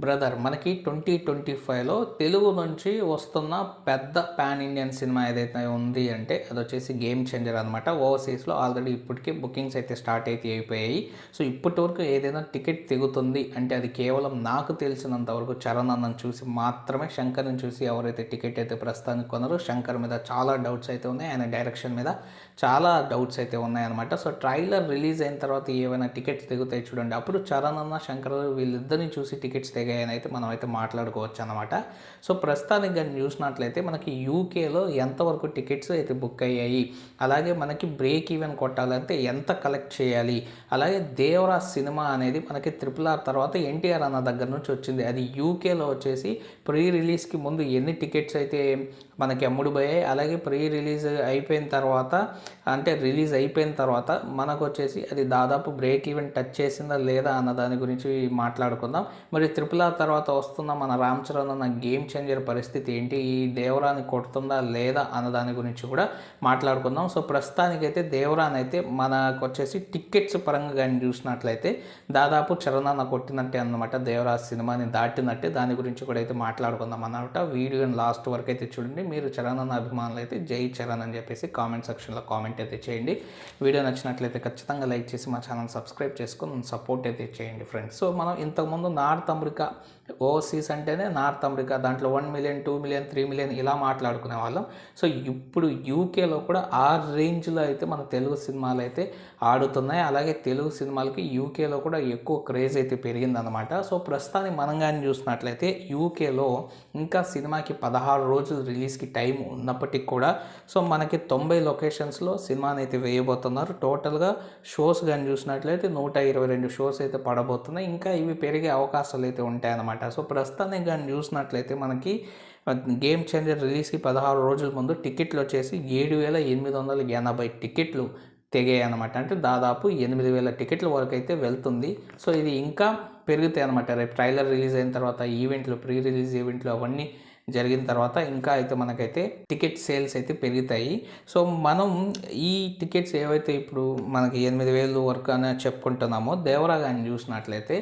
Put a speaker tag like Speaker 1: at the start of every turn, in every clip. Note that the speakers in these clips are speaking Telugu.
Speaker 1: బ్రదర్ మనకి 2025లో తెలుగు నుంచి వస్తున్న పెద్ద పాన్ ఇండియన్ సినిమా ఏదైతే ఉంది అంటే అదొచ్చేసి గేమ్ చేంజర్ అనమాట. ఓవర్సీస్లో ఆల్రెడీ ఇప్పటికే బుకింగ్స్ అయితే స్టార్ట్ అయితే అయిపోయాయి. సో ఇప్పటి వరకు ఏదైనా టికెట్ తెగుతుంది అంటే అది కేవలం నాకు తెలిసినంత వరకు చరణ్ అన్నను చూసి మాత్రమే, శంకర్ని చూసి ఎవరైతే టికెట్ అయితే ప్రస్తుతానికి కొన్నారో శంకర్ మీద చాలా డౌట్స్ అయితే ఉన్నాయి, ఆయన డైరెక్షన్ మీద చాలా డౌట్స్ అయితే ఉన్నాయన్నమాట. సో ట్రైలర్ రిలీజ్ అయిన తర్వాత ఏమైనా టికెట్స్ తెగుతాయి చూడండి, అప్పుడు చరణ్ అన్న శంకర్ వీళ్ళిద్దరిని చూసి టికెట్స్ అని అయితే మనం అయితే మాట్లాడుకోవచ్చు అనమాట. సో ప్రస్తుతానికి కానీ చూసినట్లయితే మనకి యూకేలో ఎంతవరకు టికెట్స్ అయితే బుక్ అయ్యాయి, అలాగే మనకి బ్రేక్ ఈవెన్ కొట్టాలంటే ఎంత కలెక్ట్ చేయాలి, అలాగే దేవరా సినిమా అనేది మనకి RRR తర్వాత ఎన్టీఆర్ అన్న దగ్గర నుంచి వచ్చింది, అది యూకేలో వచ్చేసి ప్రీ రిలీజ్కి ముందు ఎన్ని టికెట్స్ అయితే మనకి అమ్ముడుపోయాయి, అలాగే ప్రీ రిలీజ్ అయిపోయిన తర్వాత అంటే రిలీజ్ అయిపోయిన తర్వాత మనకు వచ్చేసి అది దాదాపు బ్రేక్ ఈవెన్ టచ్ చేసిందా లేదా అన్న దాని గురించి మాట్లాడుకుందాం. మరి RRR తర్వాత వస్తున్న మన రామ్ చరణ్ అన్న గేమ్ చేంజర్ పరిస్థితి ఏంటి, ఈ దేవరాని కొడుతుందా లేదా అన్న దాని గురించి కూడా మాట్లాడుకుందాం. సో ప్రస్తుతానికైతే దేవరాని అయితే మనకు వచ్చేసి టికెట్స్ పరంగా కానీ చూసినట్లయితే దాదాపు చరణ్ అన్న కొట్టినట్టే అన్నమాట, దేవరా సినిమాని దాటినట్టే. దాని గురించి కూడా అయితే మాట్లాడుకుందాం అన్నమాట. వీడియోని లాస్ట్ వరకు అయితే చూడండి. మీరు చరణ్ అన్న అభిమానులు అయితే జై చరణ్ అని చెప్పేసి కామెంట్ సెక్షన్లో కామెంట్ అయితే చేయండి. వీడియో నచ్చినట్లయితే ఖచ్చితంగా లైక్ చేసి మా ఛానల్ సబ్స్క్రైబ్ చేసుకొని సపోర్ట్ అయితే చేయండి ఫ్రెండ్స్. సో మనం ఇంతకుముందు నార్త్ అమెరికా ఓవర్సీస్ అంటేనే నార్త్ అమెరికా, దాంట్లో 1 మిలియన్ 2 మిలియన్ 3 మిలియన్ ఇలా మాట్లాడుకునే వాళ్ళం. సో ఇప్పుడు యూకేలో కూడా ఆ రేంజ్లో అయితే మన తెలుగు సినిమాలు అయితే ఆడుతున్నాయి, అలాగే తెలుగు సినిమాలకి యూకేలో కూడా ఎక్కువ క్రేజ్ అయితే పెరిగిందనమాట. సో ప్రస్తుతానికి మనం కానీ చూసినట్లయితే యూకేలో ఇంకా సినిమాకి 16 రోజులు రిలీజ్కి టైం ఉన్నప్పటికీ కూడా సో మనకి 90 లొకేషన్స్లో సినిమాని అయితే వేయబోతున్నారు. టోటల్గా షోస్ కానీ చూసినట్లయితే 122 షోస్ అయితే పడబోతున్నాయి, ఇంకా ఇవి పెరిగే అవకాశాలు అయితే ఉంటాయన్నమాట. సో ప్రస్తుతానికి కానీ చూసినట్లయితే మనకి గేమ్ చేంజర్ రిలీజ్కి 16 రోజుల ముందు టికెట్లు వచ్చేసి 7,880 టికెట్లు తెగాయి అనమాట. అంటే దాదాపు 8,000 టికెట్ల వరకు అయితే వెళ్తుంది. సో ఇది ఇంకా పెరుగుతాయి అనమాట. రేపు ట్రైలర్ రిలీజ్ అయిన తర్వాత ఈవెంట్లు, ప్రీ రిలీజ్ ఈవెంట్లు అవన్నీ జరిగిన తర్వాత ఇంకా అయితే మనకైతే టికెట్ సేల్స్ అయితే పెరుగుతాయి. సో మనం ఈ టికెట్స్ ఏవైతే ఇప్పుడు మనకి 8,000 వరకు అని చెప్పుకుంటున్నామో, దేవరా కానీ చూసినట్లయితే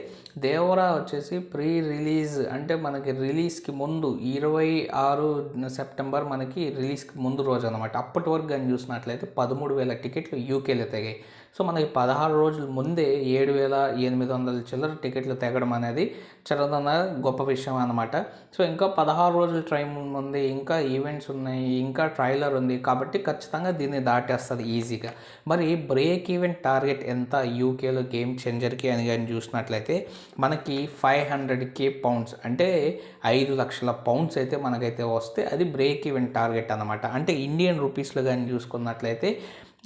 Speaker 1: దేవరా వచ్చేసి ప్రీ రిలీజ్ అంటే మనకి రిలీజ్కి ముందు 26 సెప్టెంబర్ మనకి రిలీజ్కి ముందు రోజు అనమాట. అప్పటి వరకు కానీ చూసినట్లయితే 13,000 టికెట్లు యూకేలో తెగాయి. సో మనకి 16 రోజుల ముందే 7,800 చిల్లర టికెట్లు తెగడం అనేది చాలా గొప్ప విషయం అనమాట. సో ఇంకా 16 రోజుల టైం ఉంది, ఇంకా ఈవెంట్స్ ఉన్నాయి, ఇంకా ట్రైలర్ ఉంది, కాబట్టి ఖచ్చితంగా దీన్ని దాటేస్తుంది ఈజీగా. మరి బ్రేక్ ఈవెంట్ టార్గెట్ ఎంత యూకేలో గేమ్ చేంజర్కి అని కానీ చూసినట్లయితే మనకి 500,000 పౌండ్స్ అంటే 5 లక్షల పౌండ్స్ అయితే మనకైతే వస్తే అది బ్రేక్ ఈవెంట్ టార్గెట్ అనమాట. అంటే ఇండియన్ రూపీస్లో కానీ చూసుకున్నట్లయితే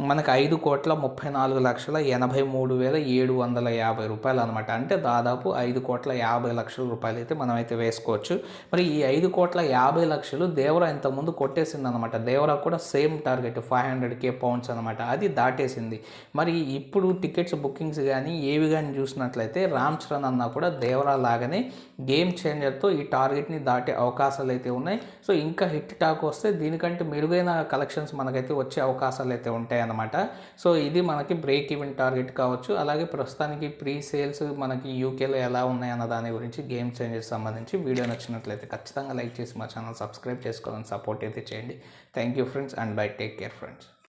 Speaker 1: మనకు 5,33,83,750 రూపాయలు అనమాట. అంటే దాదాపు 5,50,00,000 రూపాయలు అయితే మనం అయితే వేసుకోవచ్చు. మరి ఈ 5,50,00,000 దేవరా ఇంతకుముందు కొట్టేసింది అనమాట. దేవరా కూడా సేమ్ టార్గెట్ 500,000 పౌండ్స్ అనమాట, అది దాటేసింది. మరి ఇప్పుడు టికెట్స్ బుకింగ్స్ కానీ ఏవి కానీ చూసినట్లయితే రామ్ చరణ్ అన్న కూడా దేవరా లాగానే గేమ్ చేంజర్తో ఈ టార్గెట్ని దాటే అవకాశాలు అయితే ఉన్నాయి. సో ఇంకా హిట్ టాక్ వస్తే దీనికంటే మెరుగైన కలెక్షన్స్ మనకైతే వచ్చే అవకాశాలు అయితే ఉంటాయి అనమాట. సో ఇది మనకి బ్రేక్ ఈవెన్ టార్గెట్ కావచ్చు. అలాగే ప్రస్తుతానికి ప్రీ సేల్స్ మనకి యూకేలో ఎలా ఉన్నాయి అన్న దాని గురించి గేమ్ చేంజెస్ సంబంధించి వీడియో నచ్చినట్లయితే ఖచ్చితంగా లైక్ చేసి మా ఛానల్ సబ్స్క్రైబ్ చేసుకోవాలని సపోర్ట్ అయితే చేయండి. Thank you friends and by, take care friends.